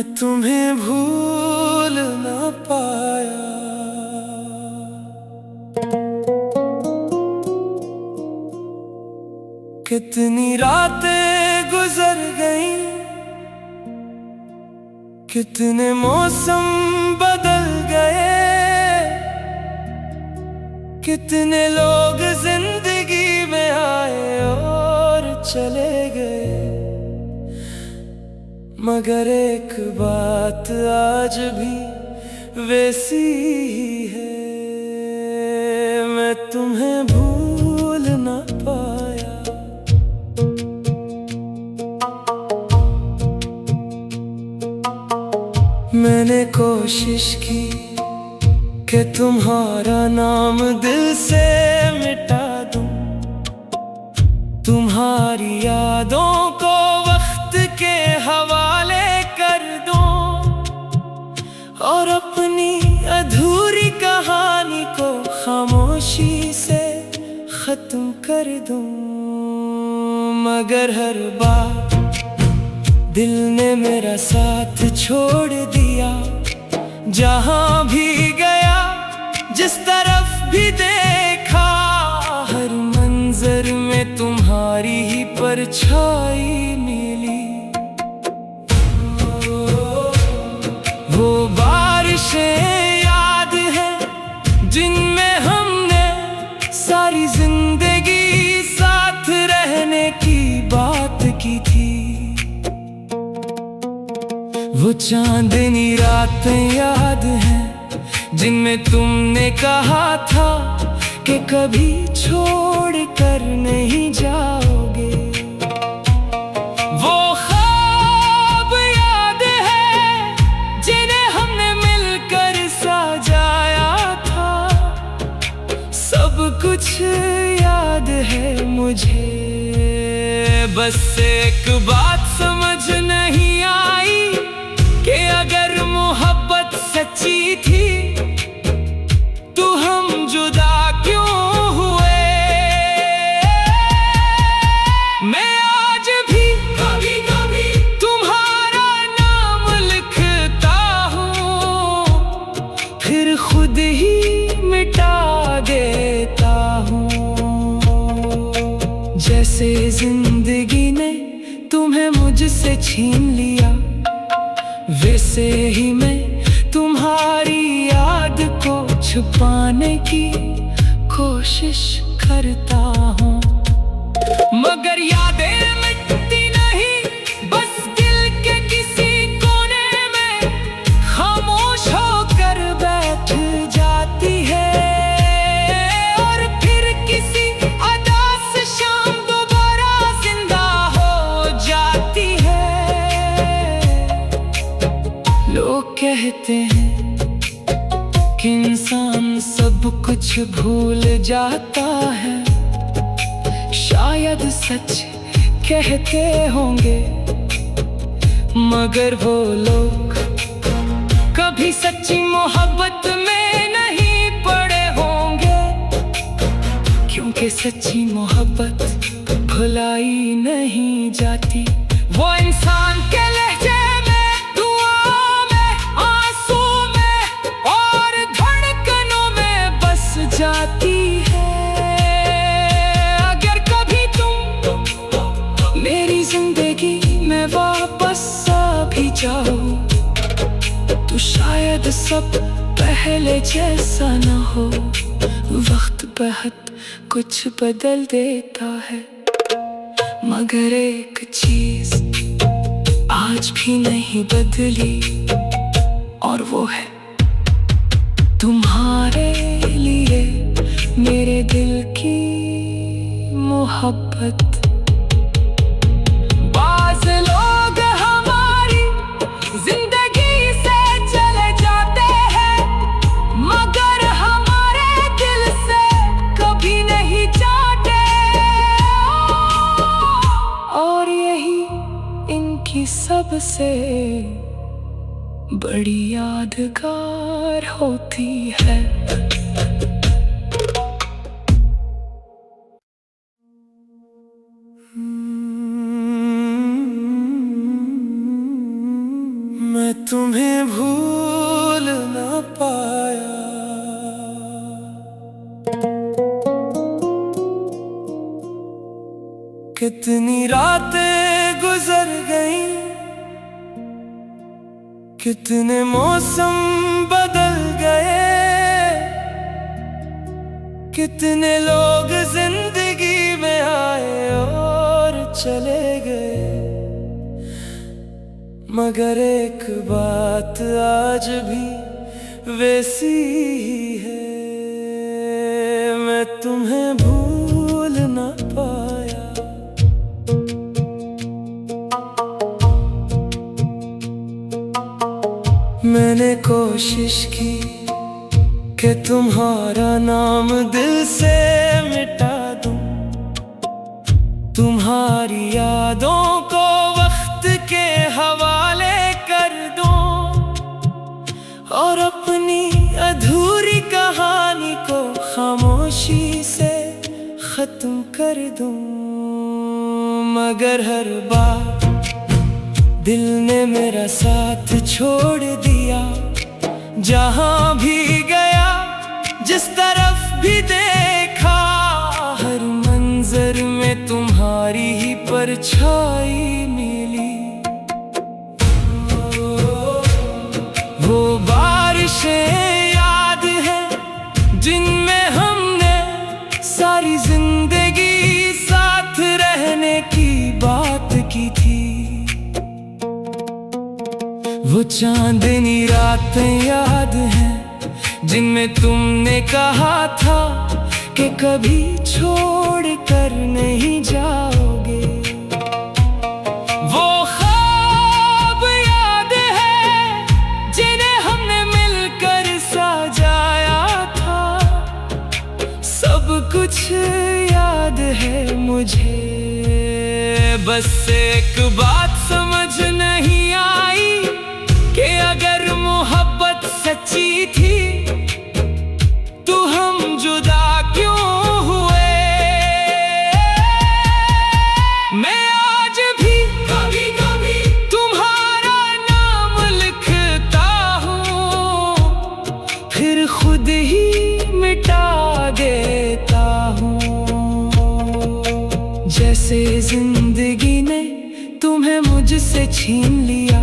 मैं तुम्हें भूल ना पाया। कितनी रातें गुजर गईं, कितने मौसम बदल गए, कितने लोग जिंदगी में आए और चले गए, मगर एक बात आज भी वैसी ही है, मैं तुम्हें भूल ना पाया। मैंने कोशिश की कि तुम्हारा नाम दिल से मिटा दूं, तुम्हारी यादों को वक्त के हवाले कर दूं, और अपनी अधूरी कहानी को खामोशी से खत्म कर दूं। मगर हर बार दिल ने मेरा साथ छोड़ दिया, जहां भी गया, जिस तरफ भी देखा, हर मंजर में तुम्हारी ही परछाई मिली। वो बारिशें याद हैं जिनमें हमने सारी जिंदगी साथ रहने की बात की थी। वो चांदनी रातें याद हैं जिनमें तुमने कहा था कि कभी छोड़ कर नहीं जाओगे। वो ख्वाब याद है जिन्हें हमने मिलकर सजाया था। सब कुछ याद है मुझे, बस एक बात समझ नहीं आई कि अगर मोहब्बत सच्ची थी तो हम जुदा क्यों हुए। मैं आज भी कभी कभी तुम्हारा नाम लिखता हूँ, फिर खुद ही मिटा देता हूँ। जैसे जिंदगी ने तुम्हें मुझसे छीन लिया, वैसे ही मैं तुम्हारी याद को छुपाने की कोशिश करता हूँ। मगर यादें मिटती नहीं, बस दिल के किसी कोने में खामोश होकर बैठ जाती है, और फिर किसी अदा से शाम दोबारा जिंदा हो जाती है। लोग कहते हैं कि इंसान सब कुछ भूल जाता है, शायद सच कहते होंगे, मगर वो लोग कभी सच्ची मोहब्बत में नहीं पड़े होंगे, क्योंकि सच्ची मोहब्बत भुलाई नहीं जाती। वो इंसान के लहजे जाती है। अगर कभी तुम मेरी जिंदगी में वापस आ भी जाओ, तो शायद सब पहले जैसा न हो। वक्त बहुत कुछ बदल देता है, मगर एक चीज आज भी नहीं बदली, और वो है तुम्हारे लिए मेरे दिल की मोहब्बत। बाज़ लोग हमारी जिंदगी से चले जाते हैं, मगर हमारे दिल से कभी नहीं जाते, और यही इनकी सबसे बड़ी यादगार होती है। मैं मैं तुम्हें भूल ना पाया। कितनी रातें गुजर गईं, कितने मौसम बदल गए, कितने लोग जिंदगी में आए और चले गए, मगर एक बात आज भी वैसी ही है, मैं तुम्हें भूल ना पाया। मैंने कोशिश की कि तुम्हारा नाम दिल से मिटा दूं, तुम्हारी यादों को वक्त के हवाले कर दूं, और अपनी अधूरी कहानी को खामोशी से खत्म कर दूं। मगर हर बार दिल ने मेरा साथ छोड़ दिया, जहां भी गया, जिस तरफ भी देखा, हर मंजर में तुम्हारी ही परछाई मिली। वो बारिशें याद हैं जिनमें हमने सारी जिंदगी साथ रहने की बात की थी। वो चांदनी रातें याद हैं जिनमें तुमने कहा था कि कभी छोड़ कर नहीं जाओगे। वो ख्वाब याद है जिन्हें हमने मिलकर सजाया था। सब कुछ याद है मुझे, बस एक बात समझ नहीं आई कि अगर मोहब्बत सच्ची थी तो हम जुदा क्यों हुए। मैं आज भी कभी कभी तुम्हारा नाम लिखता हूँ, फिर खुद ही मिटा देता हूँ। जैसे जिंदगी ने तुम्हें मुझसे छीन लिया,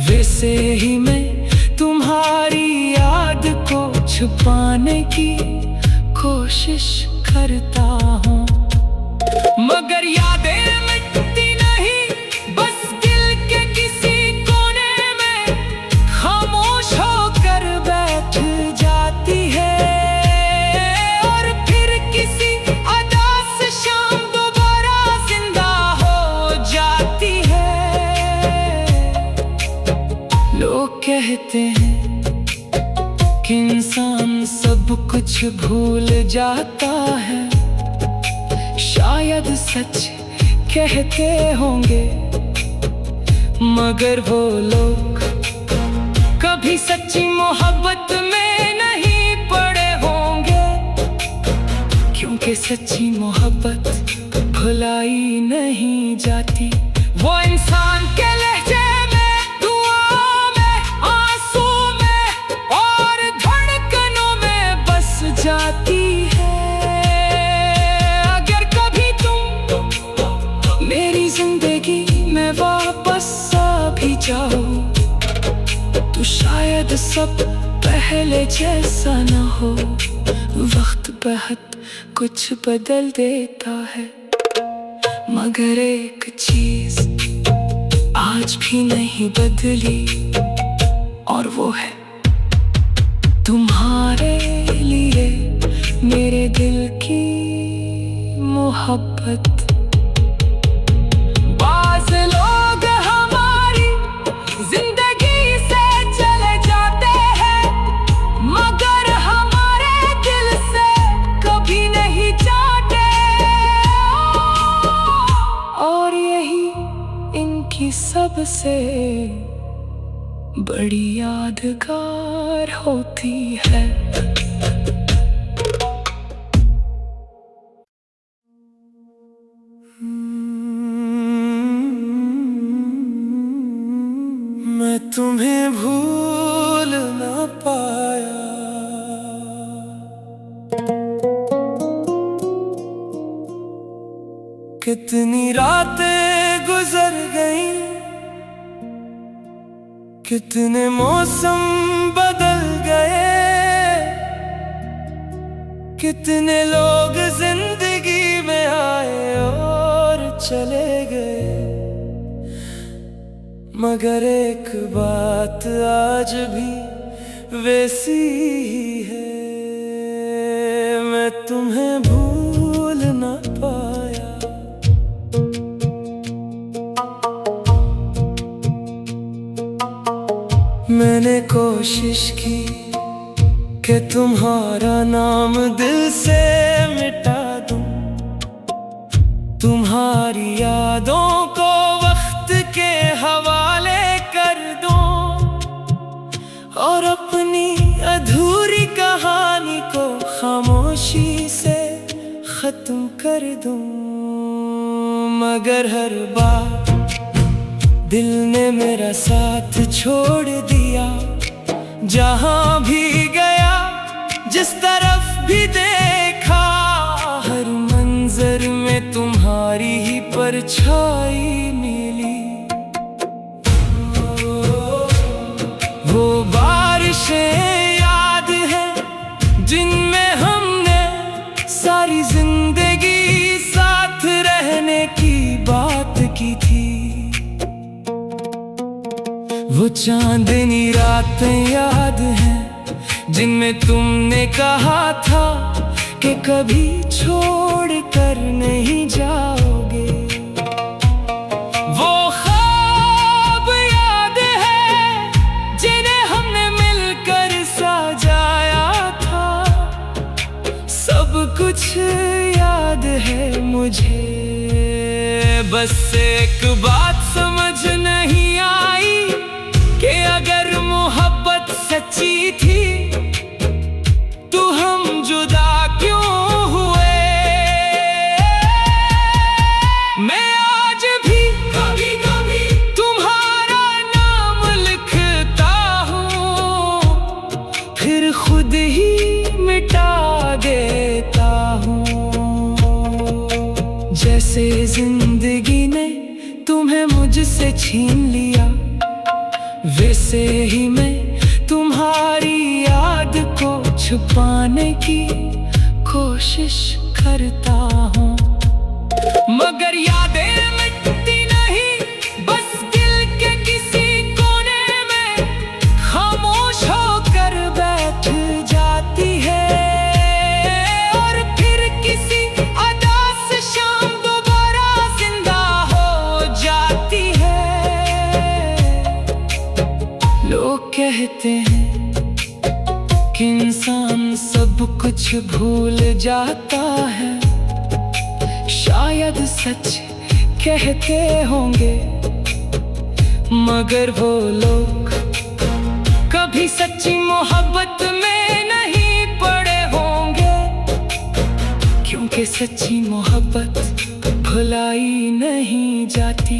वैसे ही मैं तुम्हारी याद को छुपाने की कोशिश करता हूँ। मगर यादें मिटती नहीं, बस दिल के किसी कोने में खामोश होकर बैठ जाती है, और फिर किसी अदा से शाम दोबारा जिंदा हो जाती है। लोग कहते हैं कि इंसान सब कुछ भूल जाता है, शायद सच कहते होंगे, मगर वो लोग कभी सच्ची मोहब्बत में नहीं पड़े होंगे, क्योंकि सच्ची मोहब्बत भुलाई नहीं जाती। वो इंसान के लहजे जाती है। अगर कभी तुम मेरी जिंदगी में वापस आ भी जाओ, तो शायद सब पहले जैसा ना हो। वक्त बहुत कुछ बदल देता है, मगर एक चीज आज भी नहीं बदली, और वो है तुम्हारे लिए मेरे दिल की मोहब्बत। बाज़ लोग हमारी जिंदगी से चले जाते हैं, मगर हमारे दिल से कभी नहीं जाते, और यही इनकी सबसे बड़ी यादगार होती है। मैं तुम्हें भूल ना पाया। कितनी रातें गुजर गईं, कितने मौसम बदल गए, कितने लोग जिंदगी में आए और चले गए, मगर एक बात आज भी वैसी ही है, मैं तुम्हें भूल ना पाया। मैंने कोशिश की कि तुम्हारा नाम दिल से मिटा दूं, तुम्हारी यादों को वक्त के हवाले कर दूं, और अपनी अधूरी कहानी को खामोशी से खत्म कर दूं। मगर हर बार दिल ने मेरा साथ छोड़ दिया, जहां भी गया, जिस तरफ भी देखा, हर मंजर में तुम्हारी ही परछाई मिली। वो बारिशें याद हैं जिनमें हमने सारी जिंदगी साथ रहने की बात की थी। वो चांदनी रातें याद हैं जिनमें तुमने कहा था कि कभी छोड़ कर नहीं जाओगे। वो ख्वाब याद है जिन्हें हमने मिलकर सजाया था। सब कुछ याद है मुझे, बस एक बात समझ नहीं आई कि अगर मोहब्बत सच्ची थी तो हम जुदा क्यों हुए। मैं आज भी कभी कभी तुम्हारा नाम लिखता हूँ, फिर खुद ही मिटा देता हूँ। जैसे जिंदगी ने तुम्हें मुझसे छीन लिया, वैसे ही मैं तुम्हारी याद को छुपाने की कोशिश करता हूँ। मगर यादें मिटती नहीं, बस दिल के किसी कोने में खामोश होकर बैठ जाती है, और फिर किसी अदा से शाम दोबारा जिंदा हो जाती है। लोग कहते हैं कि इंसान सब कुछ भूल जाता है, शायद सच कहते होंगे, मगर वो लोग कभी सच्ची मोहब्बत में नहीं पड़े होंगे, क्योंकि सच्ची मोहब्बत भुलाई नहीं जाती।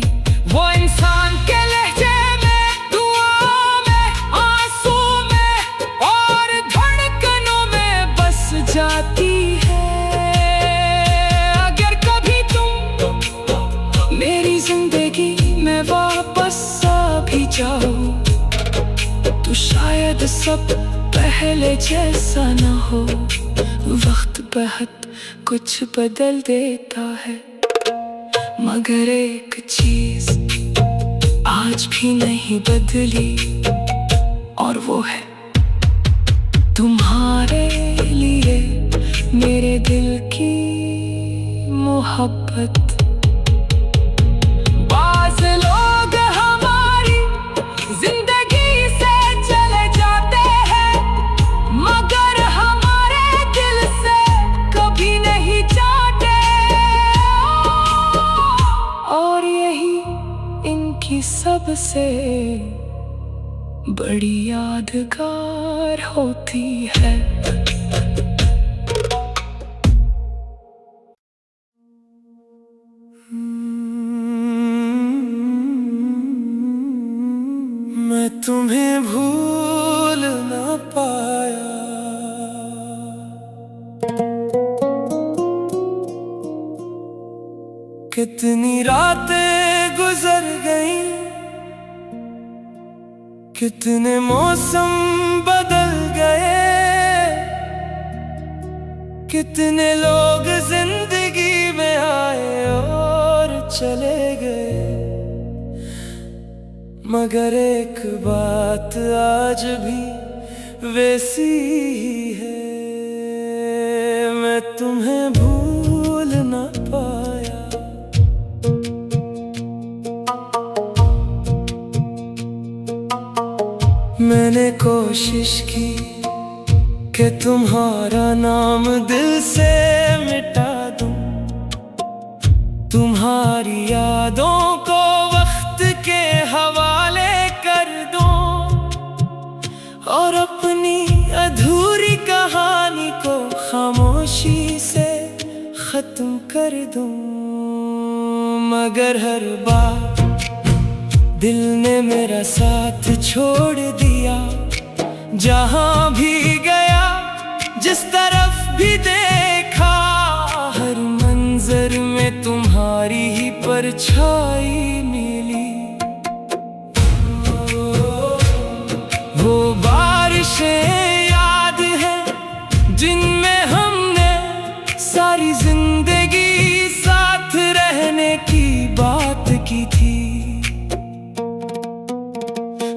वो इंसान के लहजे जाती है। अगर कभी तुम मेरी जिंदगी में वापस आ भी जाओ, तो शायद सब पहले जैसा ना हो। वक्त बहुत कुछ बदल देता है, मगर एक चीज आज भी नहीं बदली, और वो है तुम्हारे लिए मेरे दिल की मोहब्बत। बाज़ लोग हमारी जिंदगी से चले जाते हैं, मगर हमारे दिल से कभी नहीं जाते, और यही इनकी सबसे बड़ी यादगार होती है। मैं तुम्हें भूल ना पाया। कितनी रातें गुजर गईं, कितने मौसम बदल गए, कितने लोग जिंदगी में आए और चले गए, मगर एक बात आज भी वैसी ही है, मैं तुम्हें भूल ना पाया। मैंने कोशिश की कि तुम्हारा नाम दिल से मिटा दूं, तुम्हारी यादों को वक्त के हवाले कर दूं, और अपनी अधूरी कहानी को खामोशी से खत्म कर दूं, मगर हर बार दिल ने मेरा साथ छोड़ दिया। जहां भी गया, जिस तरफ भी देखा, हर मंजर में तुम्हारी ही परछाई मिली। वो बारिशें याद हैं जिनमें हमने सारी जिंदगी साथ रहने की बात की थी।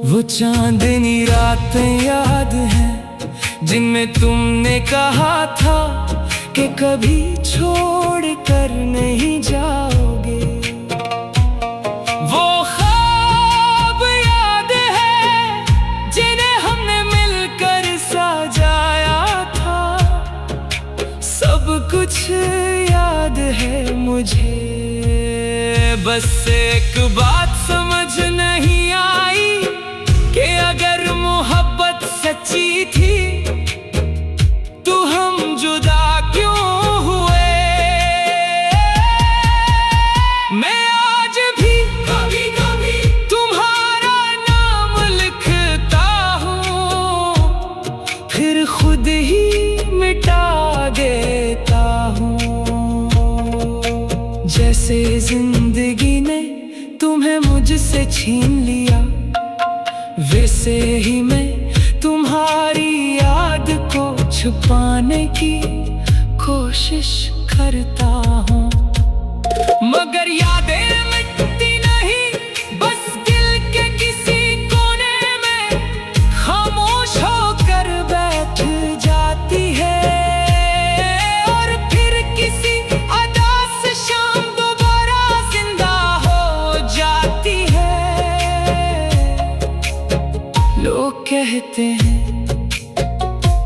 वो चांदनी रातें याद हैं जिनमें तुमने कहा था कि कभी छोड़ कर नहीं जाओगे। वो ख्वाब याद है जिन्हें हमने मिलकर सजाया था। सब कुछ याद है मुझे, बस एक बात समझ नहीं आई कि अगर मोहब्बत सच्ची थी तो हम जुदा क्यों हुए। मैं आज भी कभी कभी तुम्हारा नाम लिखता हूँ, फिर खुद ही मिटा देता हूँ। जैसे जिंदगी ने तुम्हें मुझसे छीन लिया, वैसे ही मैं तुम्हारी याद को छुपाने की कोशिश करता हूँ, मगर यादें मिटती नहीं, बस दिल के किसी कोने में खामोश होकर बैठ जाती है, और फिर किसी अदा से शाम दोबारा जिंदा हो जाती है। लोग कहते हैं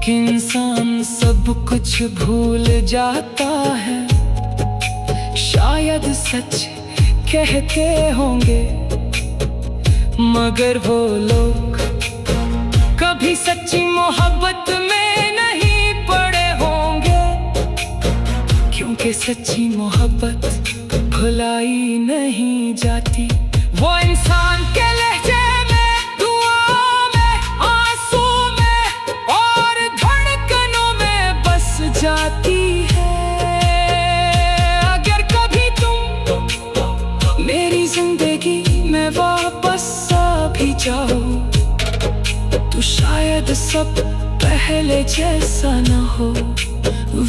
कि इंसान सब कुछ भूल जाता है, शायद सच कहते होंगे, मगर वो लोग कभी सच्ची मोहब्बत में नहीं पड़े होंगे, क्योंकि सच्ची मोहब्बत भुलाई नहीं जाती। वो इंसान के लहजे जाती है। अगर कभी तुम मेरी जिंदगी में वापस आ भी जाओ, तो शायद सब पहले जैसा न हो।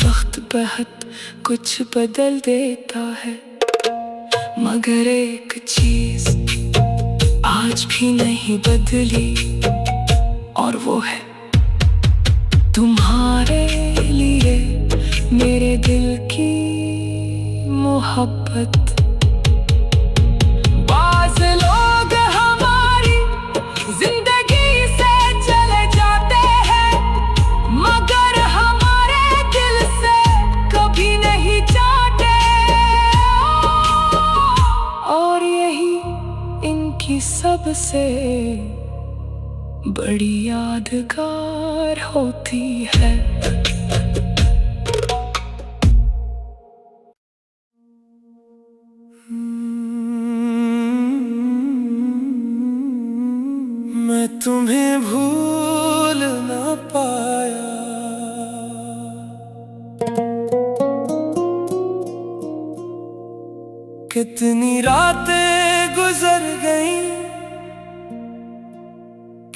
वक्त बहुत कुछ बदल देता है, मगर एक चीज आज भी नहीं बदली, और वो है तुम्हारे लिए मेरे दिल की मोहब्बत। बाज़ लोग हमारी जिंदगी से चले जाते हैं, मगर हमारे दिल से कभी नहीं जाते, और यही इनकी सबसे बड़ी यादगार होती है। मैं मैं तुम्हें भूल ना पाया। कितनी रातें गुजर गईं,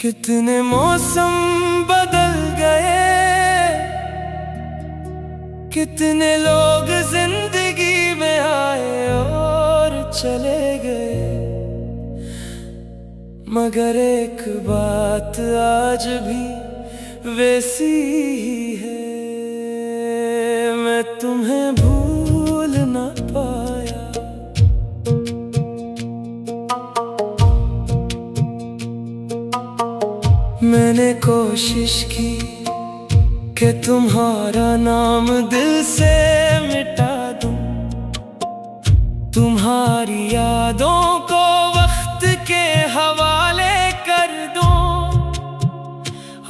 कितने मौसम बदल गए, कितने लोग जिंदगी में आए और चले गए, मगर एक बात आज भी वैसी ही है, मैं तुम्हें भूल ना पाया। मैंने कोशिश की कि तुम्हारा नाम दिल से मिटा दूं, तुम्हारी यादों को वक्त के हवाले कर दूं,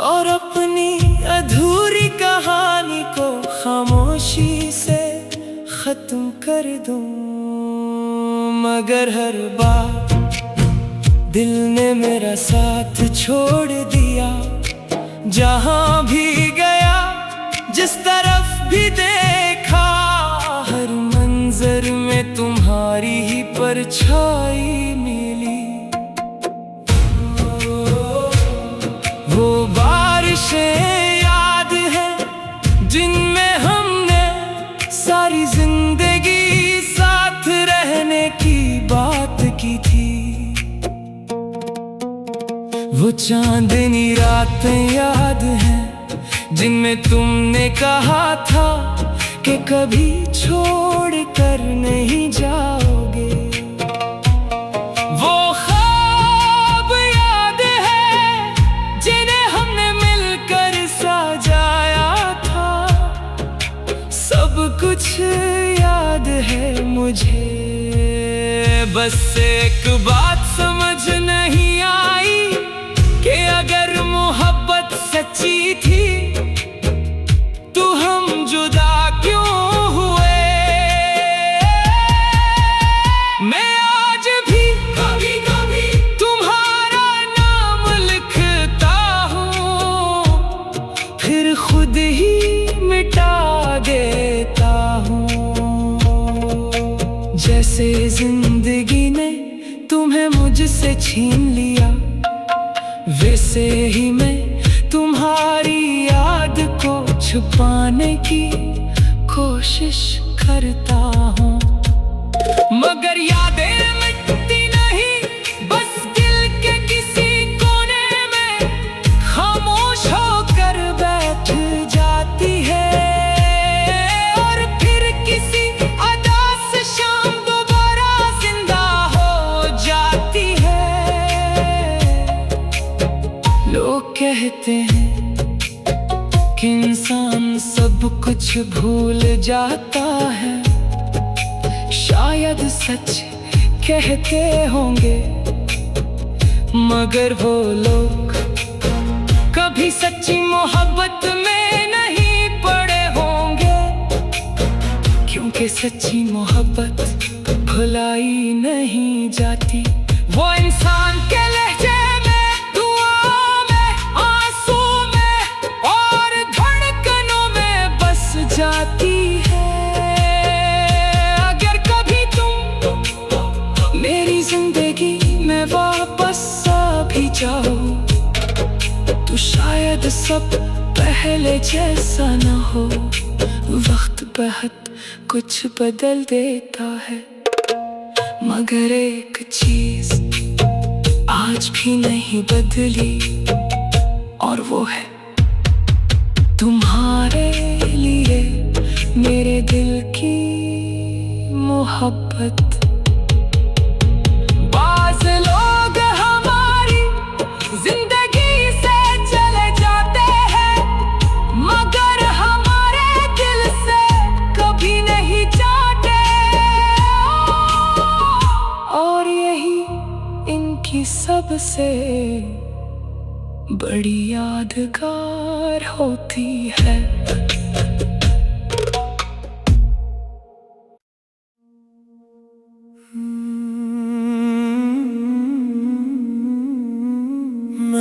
और अपनी अधूरी कहानी को खामोशी से खत्म कर दूं। मगर हर बार दिल ने मेरा साथ छोड़ दिया, जहां भी गया, जिस तरफ भी देखा, हर मंजर में तुम्हारी ही परछाई मिली। वो बारिशें याद हैं जिनमें हमने सारी जिंदगी साथ रहने की बात की थी। वो चांदनी रातें याद हैं जिनमें तुमने कहा था कि कभी छोड़ कर नहीं जाओगे। वो ख्वाब याद है जिन्हें हमने मिलकर सजाया था। सब कुछ याद है मुझे, बस एक बात समझ नहीं आई कि अगर मोहब्बत सच्ची थी तो हम जुदा क्यों हुए। मैं आज भी कभी कभी तुम्हारा नाम लिखता हूँ, फिर खुद ही मिटा देता हूँ। जैसे जिंदगी ने तुम्हें मुझसे छीन लिया, वैसे ही मैं तुम्हारी याद को छुपाने की कोशिश करता हूँ। मगर यादें मिटती नहीं, बस दिल के किसी कोने में खामोश होकर बैठ जाती है, और फिर किसी अदा से शाम दोबारा जिंदा हो जाती है। लोग कहते हैं कि इंसान सब कुछ भूल जाता है, शायद सच कहते होंगे, मगर वो लोग कभी सच्ची मोहब्बत में नहीं पड़े होंगे, क्योंकि सच्ची मोहब्बत भुलाई नहीं जाती। वो इंसान के लहजे जाती है। अगर कभी तुम मेरी जिंदगी में वापस आ भी जाओ, तो शायद सब पहले जैसा ना हो। वक्त बहुत कुछ बदल देता है, मगर एक चीज आज भी नहीं बदली, और वो है तुम्हारे लिए मेरे दिल की मोहब्बत। बाज़ लोग हमारी जिंदगी से चले जाते हैं, मगर हमारे दिल से कभी नहीं जाते, और यही इनकी सबसे बड़ी यादगार होती है।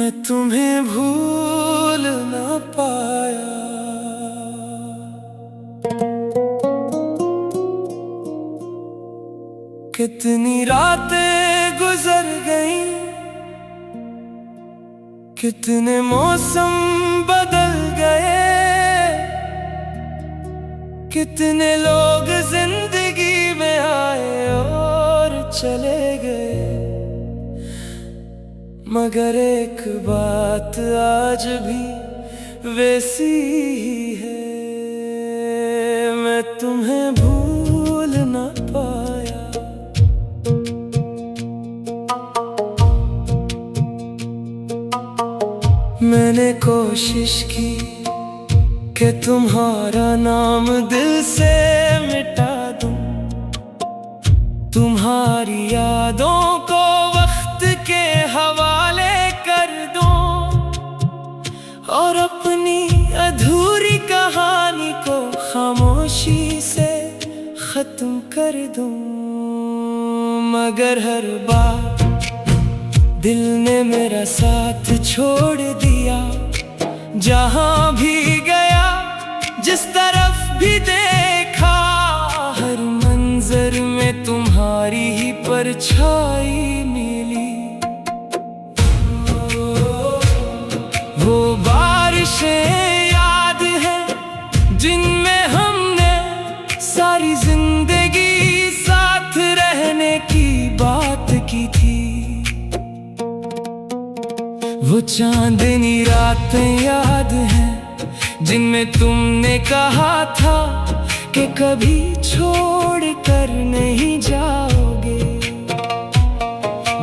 मैं तुम्हें भूल ना पाया। कितनी रातें गुजर गईं, कितने मौसम बदल गए, कितने लोग जिंदगी में आए और चले गए, मगर एक बात आज भी वैसी ही है, मैं तुम्हें भूल ना पाया। मैंने कोशिश की कि तुम्हारा नाम दिल से मिटा दूं, तुम्हारी यादों को वक्त के हवाले कर दूं, और अपनी अधूरी कहानी को खामोशी से खत्म कर दूं। मगर हर बार दिल ने मेरा साथ छोड़ दिया, जहां भी गया, जिस तरफ भी देखा, हर मंजर में तुम्हारी ही परछाई मिली। वो बारिशें याद हैं जिनमें हमने सारी जिंदगी साथ रहने की बात की थी। वो चांदनी रातें याद हैं जिनमें तुमने कहा था कि कभी छोड़ कर नहीं जाओगे।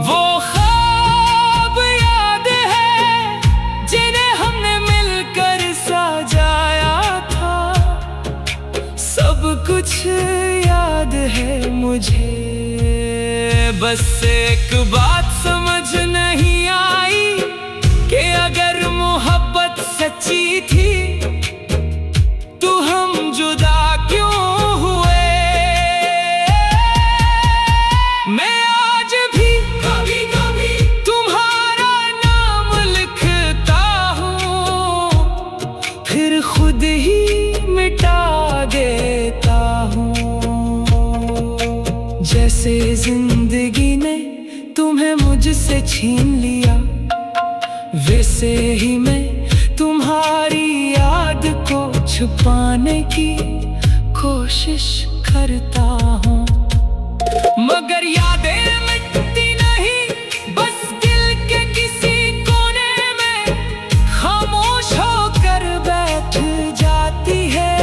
वो ख्वाब याद है जिन्हें हमने मिलकर सजाया था। सब कुछ याद है मुझे, बस एक बात समझ नहीं आई कि अगर मोहब्बत सच्ची थी तो हम जुदा क्यों हुए। मैं आज भी कभी कभी तुम्हारा नाम लिखता हूँ, फिर खुद ही मिटा देता हूँ। जैसे जिंदगी ने तुम्हें मुझसे छीन लिया, वैसे ही मैं तुम्हारी याद को छुपाने की कोशिश करता हूँ। मगर यादें मिटती नहीं, बस दिल के किसी कोने में खामोश होकर बैठ जाती है,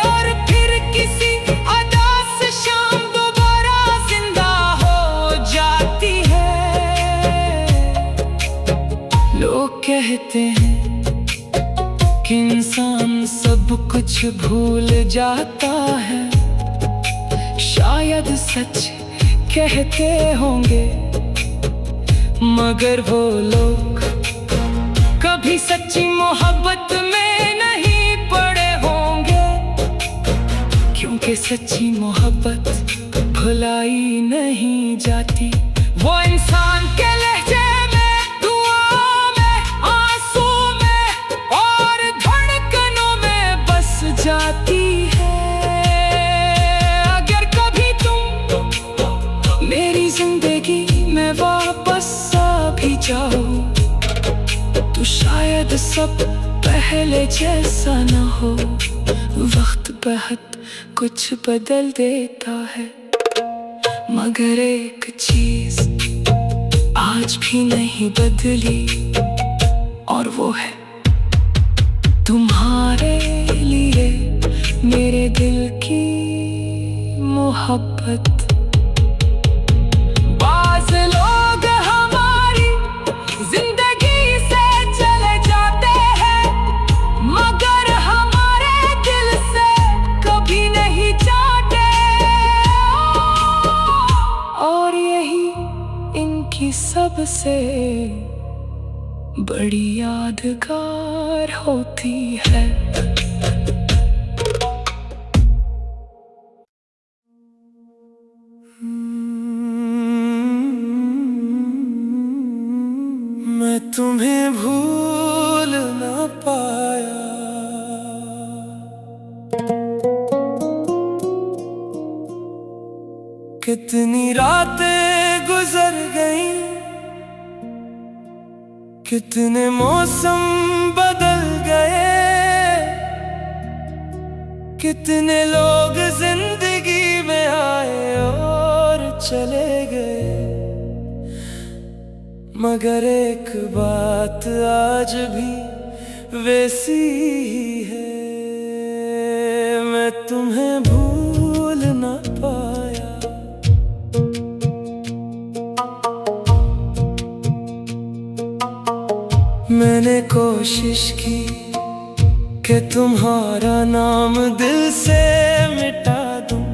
और फिर किसी अदास शाम दोबारा जिंदा हो जाती है। लोग कहते हैं कि इंसान सब कुछ भूल जाता है, शायद सच कहते होंगे, मगर वो लोग कभी सच्ची मोहब्बत में नहीं पड़े होंगे, क्योंकि सच्ची मोहब्बत भुलाई नहीं जाती। वो इंसान के लहजे जाती है। अगर कभी तुम मेरी जिंदगी में वापस आ भी जाओ, तो शायद सब पहले जैसा न हो। वक्त बहुत कुछ बदल देता है, मगर एक चीज आज भी नहीं बदली, और वो है तुम्हारे लिए मेरे दिल की मोहब्बत। बाज़ लोग हमारी जिंदगी से चले जाते हैं, मगर हमारे दिल से कभी नहीं जाते, और यही इनकी सबसे बड़ी यादगार होती है। मैं तुम्हें भूल ना पाया। कितनी रातें गुजर गईं, कितने मौसम बदल गए, कितने लोग जिंदगी में आए और चले गए, मगर एक बात आज भी वैसी ही है, मैं तुम्हें भूल ना पाया। मैंने कोशिश की कि तुम्हारा नाम दिल से मिटा दूं,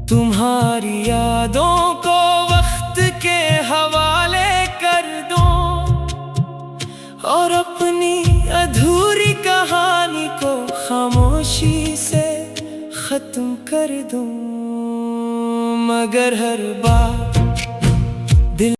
तुम्हारी यादों को वक्त के हवाले कर दूं, और अपनी अधूरी कहानी को खामोशी से खत्म कर दूं, मगर हर बार